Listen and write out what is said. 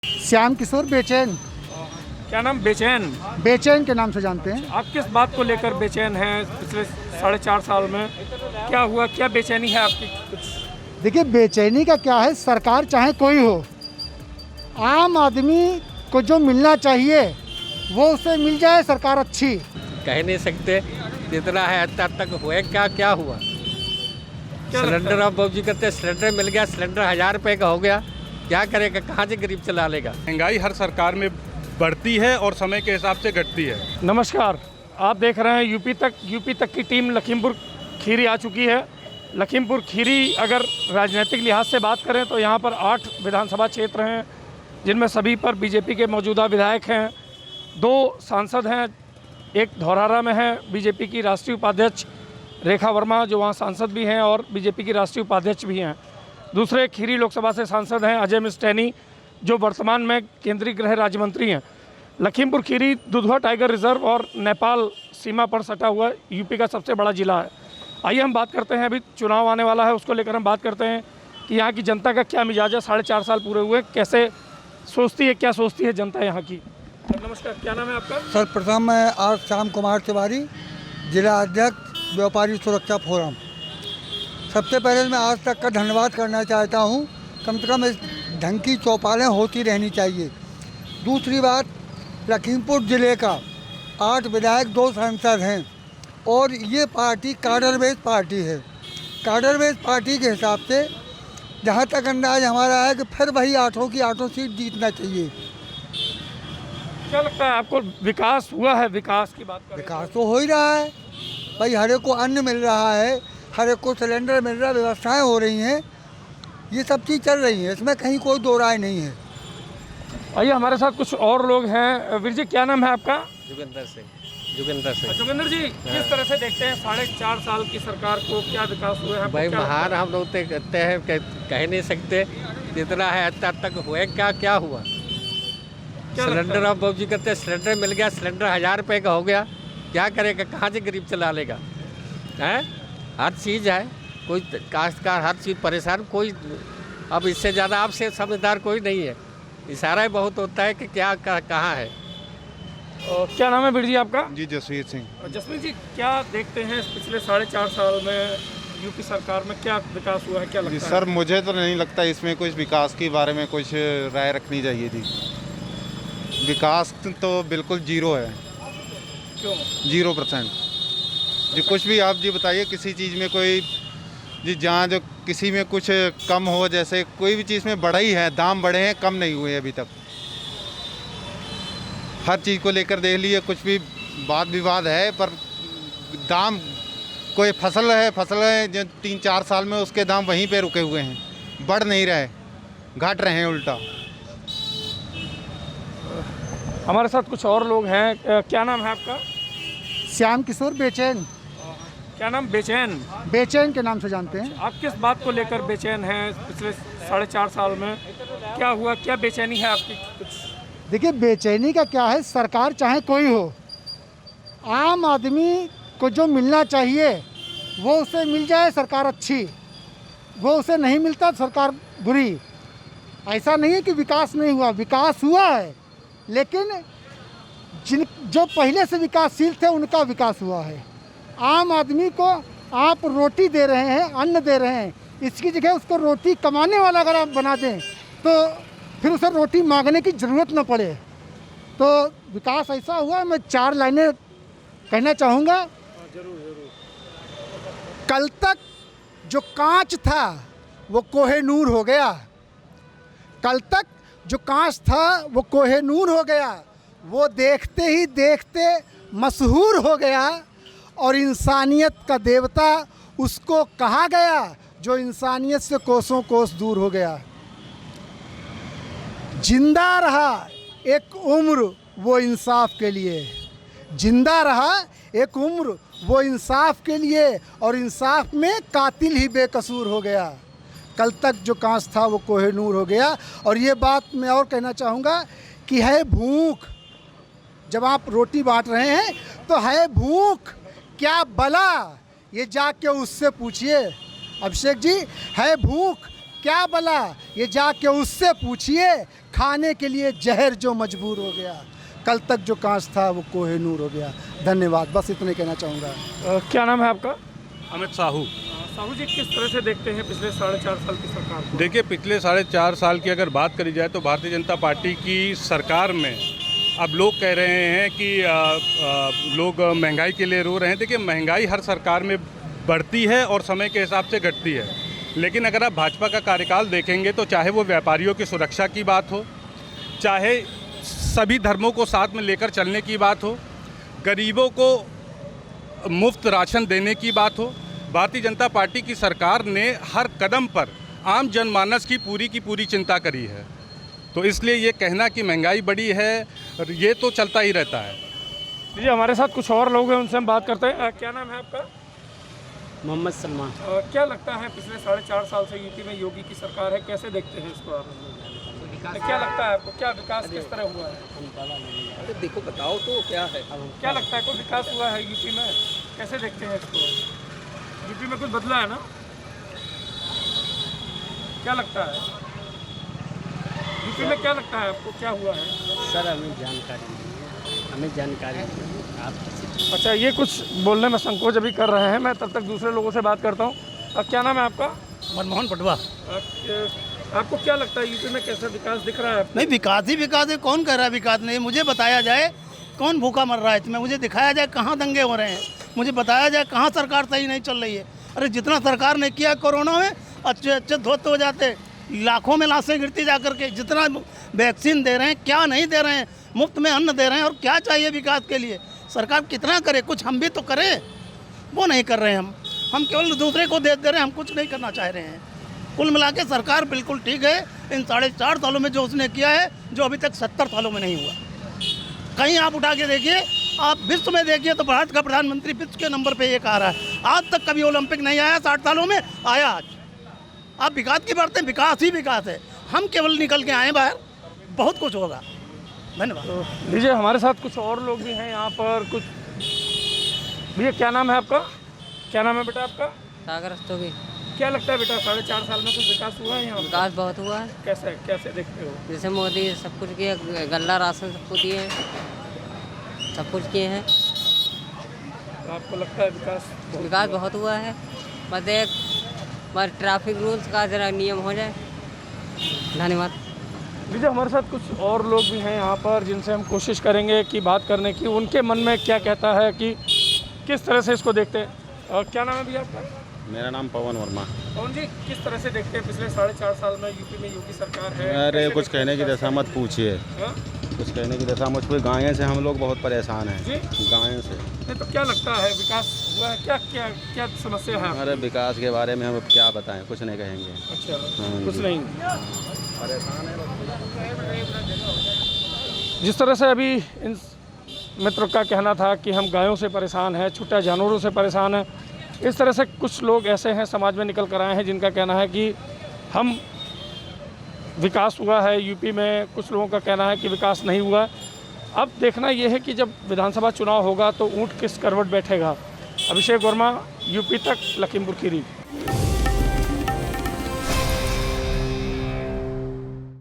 श्याम किशोर बेचैन। क्या नाम? बेचैन। बेचैन के नाम से जानते हैं। आप किस बात को लेकर बेचैन हैं पिछले 4.5 साल में? क्या हुआ, क्या बेचैनी है आपकी? देखिए, बेचैनी का क्या है, सरकार चाहे कोई हो, आम आदमी को जो मिलना चाहिए वो उसे मिल जाए, सरकार अच्छी। कह नहीं सकते जितना है अब तक हुए क्या हुआ। सिलेंडर अब बाबूजी कहते हैं सिलेंडर मिल गया, सिलेंडर 1000 रुपये का हो गया, क्या करेगा, कहाँ से गरीब चला लेगा। महंगाई हर सरकार में बढ़ती है और समय के हिसाब से घटती है। नमस्कार, आप देख रहे हैं यूपी तक की टीम लखीमपुर खीरी आ चुकी है। लखीमपुर खीरी अगर राजनीतिक लिहाज से बात करें तो यहाँ पर 8 विधानसभा क्षेत्र हैं, जिनमें सभी पर बीजेपी के मौजूदा विधायक हैं। 2 सांसद हैं, एक धौरहरा में है बीजेपी की राष्ट्रीय उपाध्यक्ष रेखा वर्मा, जो वहाँ सांसद भी हैं और बीजेपी की राष्ट्रीय उपाध्यक्ष भी हैं। दूसरे खीरी लोकसभा से सांसद हैं अजय मिस्टैनी, जो वर्तमान में केंद्रीय गृह राज्य मंत्री हैं। लखीमपुर खीरी दुधवा टाइगर रिजर्व और नेपाल सीमा पर सटा हुआ यूपी का सबसे बड़ा ज़िला है। आइए हम बात करते हैं, अभी चुनाव आने वाला है, उसको लेकर हम बात करते हैं कि यहाँ की जनता का क्या मिजाज है। 4.5 साल पूरे हुए, कैसे सोचती है, क्या सोचती है जनता यहाँ की। नमस्कार, क्या नाम है आपका? सर्वप्रथम मैं आज श्याम कुमार तिवारी, जिला अध्यक्ष व्यापारी सुरक्षा फोरम। सबसे पहले मैं आज तक का धन्यवाद करना चाहता हूँ। कम से कम इस ढंग की चौपालें होती रहनी चाहिए। दूसरी बात, लखीमपुर ज़िले का 8 विधायक 2 सांसद हैं और ये पार्टी काडर बेस्ड पार्टी है। काडर बेस्ड पार्टी के हिसाब से जहाँ तक अंदाज हमारा है कि फिर वही 8 की 8 सीट जीतना चाहिए। क्या लगता है आपको, विकास हुआ है? विकास की बात करें, विकास तो हो ही रहा है भाई, हर एक को अन्न मिल रहा है, हर एक को सिलेंडर मिल रहा है, व्यवस्थाएं हो रही हैं, ये सब चीज़ चल रही है, इसमें कहीं कोई दो राय नहीं है। आइए हमारे साथ कुछ और लोग हैं। वीर जी, क्या नाम है आपका? जोगिंदर सिंह। जोगिंदर जी, किस तरह से देखते हैं 4.5 साल की सरकार को, क्या विकास हुआ है? भाई महान हम लोग तो कहते हैं कि कह नहीं सकते जितना है अब तक हुए क्या हुआ। सिलेंडर अब बाबूजी कहते हैं सिलेंडर मिल गया, सिलेंडर 1000 रुपये का हो गया, क्या करेगा, कहाँ से गरीब चला लेगा। हैं, हर चीज़ है, कोई काश्तकार हर चीज़ परेशान, कोई अब इससे ज़्यादा आपसे समझदार कोई नहीं है। इशारा ही बहुत होता है कि क्या कहाँ है। क्या नाम है वीर जी आपका? जी, जसवीर सिंह। जसवीर जी, क्या देखते हैं पिछले 4.5 साल में यूपी सरकार में क्या विकास हुआ है, क्या लगता जी है? सर, मुझे तो नहीं लगता इसमें कुछ विकास के बारे में कुछ राय रखनी चाहिए थी। विकास तो बिल्कुल जीरो है। क्यों? 0%। जी कुछ भी आप जी बताइए, किसी चीज़ में कोई जी जहाँ जो किसी में कुछ कम हो, जैसे कोई भी चीज़ में बढ़ा ही है, दाम बढ़े हैं, कम नहीं हुए अभी तक। हर चीज़ को लेकर देख लिए, कुछ भी वाद विवाद है, पर दाम, कोई फसल है जो 3-4 साल में उसके दाम वहीं पे रुके हुए हैं, बढ़ नहीं रहे, घट रहे हैं उल्टा। हमारे साथ कुछ और लोग हैं। क्या नाम है आपका? श्याम किशोर बेचैन। क्या नाम? बेचैन। बेचैन के नाम से जानते हैं। आप किस बात को लेकर बेचैन हैं पिछले 4.5 साल में? क्या हुआ, क्या बेचैनी है आपकी? देखिए, बेचैनी का क्या है, सरकार चाहे कोई हो, आम आदमी को जो मिलना चाहिए वो उसे मिल जाए, सरकार अच्छी। वो उसे नहीं मिलता, सरकार बुरी। ऐसा नहीं है कि विकास नहीं हुआ, विकास हुआ है, लेकिन जो पहले से विकासशील थे उनका विकास हुआ है। आम आदमी को आप रोटी दे रहे हैं, अन्न दे रहे हैं, इसकी जगह उसको रोटी कमाने वाला अगर आप बना दें तो फिर उसे रोटी मांगने की ज़रूरत न पड़े। तो विकास ऐसा हुआ। मैं 4 लाइनें कहना चाहूँगा। कल तक जो कांच था वो कोहिनूर हो गया। कल तक जो कांच था वो कोहिनूर हो गया। वो देखते ही देखते मशहूर हो गया और इंसानियत का देवता उसको कहा गया जो इंसानियत से कोसों कोस दूर हो गया। जिंदा रहा एक उम्र वो इंसाफ के लिए, जिंदा रहा एक उम्र वो इंसाफ के लिए, और इंसाफ में कातिल ही बेकसूर हो गया। कल तक जो कांच था वो कोहिनूर हो गया। और ये बात मैं और कहना चाहूँगा कि है भूख, जब आप रोटी बांट रहे हैं तो है भूख क्या बला, ये जाके उससे पूछिए। अभिषेक जी, है भूख क्या बला, ये जाके उससे पूछिए। खाने के लिए जहर जो मजबूर हो गया, कल तक जो कांच था वो कोहिनूर हो गया। धन्यवाद, बस इतने कहना चाहूँगा। क्या नाम है आपका? अमित साहू। साहू जी, किस तरह से देखते हैं पिछले 4.5 साल की सरकार को? देखिए, पिछले 4.5 साल की अगर बात करी जाए तो भारतीय जनता पार्टी की सरकार में अब लोग कह रहे हैं कि लोग महंगाई के लिए रो रहे हैं। देखिए, महंगाई हर सरकार में बढ़ती है और समय के हिसाब से घटती है, लेकिन अगर आप भाजपा का कार्यकाल देखेंगे तो चाहे वो व्यापारियों की सुरक्षा की बात हो, चाहे सभी धर्मों को साथ में लेकर चलने की बात हो, गरीबों को मुफ्त राशन देने की बात हो, भारतीय जनता पार्टी की सरकार ने हर कदम पर आम जनमानस की पूरी चिंता करी है। तो इसलिए ये कहना कि महंगाई बढ़ी है, ये तो चलता ही रहता है। जी, हमारे साथ कुछ और लोग हैं, उनसे हम बात करते हैं। क्या नाम है आपका? मोहम्मद सलमान। क्या लगता है पिछले 4.5 साल से यूपी में योगी की सरकार है, कैसे देखते हैं इसको आप? क्या लगता है आपको, क्या विकास किस तरह हुआ है? अरे देखो, बताओ तो क्या है। क्या लगता है कोई विकास हुआ है यूपी में, कैसे देखते हैं इसको? यूपी में कुछ बदला है ना, क्या लगता है यूपी में, क्या लगता है आपको क्या हुआ है? सर हमें जानकारी नहीं है। आप अच्छा, ये कुछ बोलने में संकोच अभी कर रहे हैं, मैं तब तक दूसरे लोगों से बात करता हूँ। क्या नाम है आपका? मनमोहन पटवा। आपको क्या लगता है यूपी में कैसा विकास दिख रहा है आपको? नहीं, विकास ही विकास है। कौन कह रहा है विकास नहीं? मुझे बताया जाए कौन भूखा मर रहा है इसमें, मुझे दिखाया जाए कहाँ दंगे हो रहे हैं, मुझे बताया जाए कहाँ सरकार सही नहीं चल रही है। अरे जितना सरकार ने किया कोरोना में, अच्छे धोते हो जाते, लाखों में लाशें गिरती जा करके। जितना वैक्सीन दे रहे हैं, क्या नहीं दे रहे हैं, मुफ्त में अन्न दे रहे हैं, और क्या चाहिए विकास के लिए? सरकार कितना करे, कुछ हम भी तो करें, वो नहीं कर रहे हैं। हम केवल दूसरे को दे रहे हैं, हम कुछ नहीं करना चाह रहे हैं। कुल मिला के सरकार बिल्कुल ठीक है। इन 4.5 सालों में जो उसने किया है, जो अभी तक 70 सालों में नहीं हुआ। कहीं आप उठा के देखिए, आप विश्व में देखिए तो भारत का प्रधानमंत्री विश्व के नंबर पे एक आ रहा है। आज तक कभी ओलंपिक नहीं आया, 60 सालों में आया आज। आप विकास की बात है, विकास ही विकास है। हम केवल निकल के आए बाहर, बहुत कुछ होगा। धन्यवाद। तो लीजिए, हमारे साथ कुछ और लोग भी हैं यहाँ पर। कुछ भैया, क्या नाम है आपका? क्या नाम है बेटा आपका? सागर भी। क्या लगता है बेटा, 4.5 साल में कुछ विकास हुआ है यहाँ? विकास बहुत हुआ है। कैसे कैसे देखते हो? जैसे मोदी सब कुछ किया, गल्ला राशन सबको दिए हैं, सब कुछ किए हैं। तो आपको लगता है विकास बहुत हुआ है। बस ट्रैफिक रूल्स का जरा नियम हो जाए। धन्यवाद। लीजिए, हमारे साथ कुछ और लोग भी हैं यहाँ पर, जिनसे हम कोशिश करेंगे कि बात करने की, उनके मन में क्या कहता है, कि किस तरह से इसको देखते हैं। क्या नाम है भैया आपका? मेरा नाम पवन वर्मा। पवन जी, किस तरह से देखते हैं पिछले 4.5 साल में यूपी में योगी सरकार है? अरे कुछ कहने की दशा मत पूछिए, हाँ? कुछ कहने की दशा मत पूछिए। गायें से हम लोग बहुत परेशान हैं जी? गायें से। नहीं तो क्या लगता है विकास हुआ है? क्या क्या क्या समस्या है? अरे विकास के बारे में हम अब क्या बताएं, कुछ नहीं कहेंगे। अच्छा, हाँ कुछ जी। नहीं। परेशान है। जिस तरह से अभी इन मित्र का कहना था कि हम गायों से परेशान हैं, छुट्टा जानवरों से परेशान हैं, इस तरह से कुछ लोग ऐसे हैं समाज में निकल कर आए हैं, जिनका कहना है कि हम विकास हुआ है यूपी में। कुछ लोगों का कहना है कि विकास नहीं हुआ। अब देखना यह है कि जब विधानसभा चुनाव होगा तो ऊँट किस करवट बैठेगा। अभिषेक वर्मा, यूपी तक, लखीमपुर खीरी।